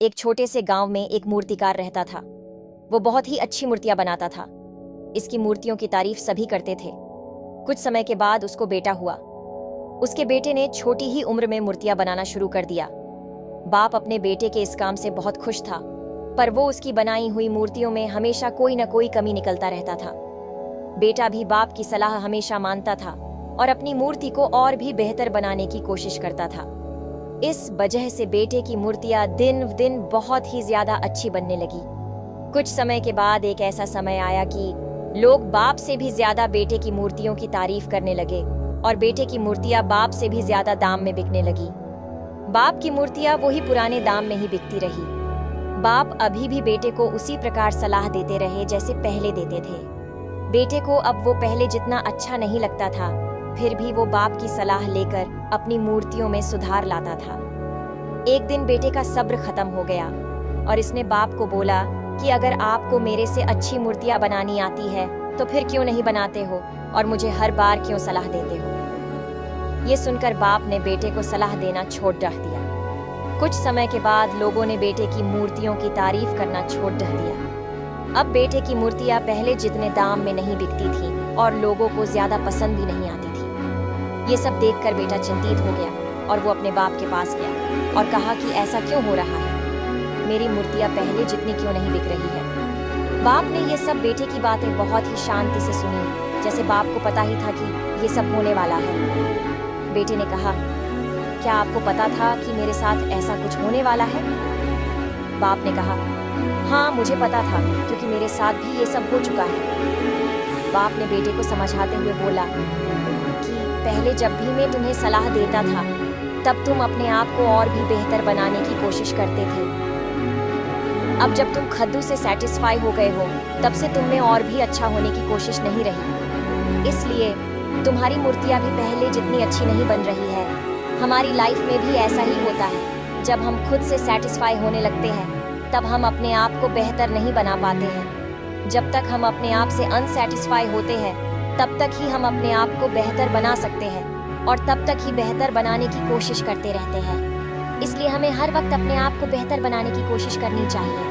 एक छोटे से गांव में एक मूर्तिकार रहता था। वो बहुत ही अच्छी मूर्तियां बनाता था। इसकी मूर्तियों की तारीफ सभी करते थे। कुछ समय के बाद उसको बेटा हुआ। उसके बेटे ने छोटी ही उम्र में मूर्तियां बनाना शुरू कर दिया। बाप अपने बेटे के इस काम से बहुत खुश था, पर वो उसकी बनाई हुई मूर्तियों में हमेशा कोई न कोई कमी निकलता रहता था। बेटा भी बाप की सलाह हमेशा मानता था और अपनी मूर्ति को और भी बेहतर बनाने की कोशिश करता था। इस वजह से बेटे की मूर्तियां दिन दिन बहुत ही ज्यादा अच्छी बनने लगी। कुछ समय के बाद एक ऐसा समय आया कि लोग बाप से भी ज्यादा बेटे की मूर्तियों की तारीफ करने लगे और बेटे की मूर्तियां बाप से भी ज्यादा दाम में बिकने लगी। बाप की मूर्तियां वही पुराने दाम में ही बिकती रही। बाप अभी भी बेटे को उसी प्रकार सलाह देते रहे जैसे पहले देते थे। बेटे को अब वो पहले जितना अच्छा नहीं लगता था, फिर भी वो बाप की सलाह लेकर अपनी मूर्तियों में सुधार लाता था। एक दिन बेटे का सब्र खत्म हो गया और इसने बाप को बोला कि अगर आपको मेरे से अच्छी मूर्तियां बनानी आती है तो फिर क्यों नहीं बनाते हो और मुझे हर बार क्यों सलाह देते हो। ये सुनकर बाप ने बेटे को सलाह देना छोड़ दिया। कुछ समय के बाद लोगों ने बेटे की मूर्तियों की तारीफ करना छोड़ दिया। अब बेटे की मूर्तियां पहले जितने दाम में नहीं बिकती थीं और लोगों को ज्यादा पसंद भी नहीं आती थी। ये सब देखकर बेटा चिंतित हो गया और वो अपने बाप के पास गया और कहा कि ऐसा क्यों हो रहा है, मेरी मूर्तियां पहले जितनी क्यों नहीं बिक रही है। बाप ने ये सब बेटे की बातें बहुत ही शांति से सुनी, जैसे बाप को पता ही था कि ये सब होने वाला है। बेटे ने कहा, क्या आपको पता था कि मेरे साथ ऐसा कुछ होने वाला है? बाप ने कहा, हाँ मुझे पता था, क्योंकि मेरे साथ भी ये सब हो चुका है। बाप ने बेटे को समझाते हुए बोला कि पहले जब भी मैं तुम्हें सलाह देता था तब तुम अपने आप को और भी बेहतर बनाने की कोशिश करते थे। अब जब तुम खद्दू से सेटिस्फाई हो गए हो तब से तुम में और भी अच्छा होने की कोशिश नहीं रही। इसलिए तुम्हारी मूर्तियां भी पहले जितनी अच्छी नहीं बन रही है। हमारी लाइफ में भी ऐसा ही होता है, जब हम खुद से सेटिस्फाई होने लगते हैं तब हम अपने आप को बेहतर नहीं बना पाते हैं। जब तक हम अपने आप से अनसेटिस्फाई होते हैं तब तक ही हम अपने आप को बेहतर बना सकते हैं और तब तक ही बेहतर बनाने की कोशिश करते रहते हैं। इसलिए हमें हर वक्त अपने आप को बेहतर बनाने की कोशिश करनी चाहिए।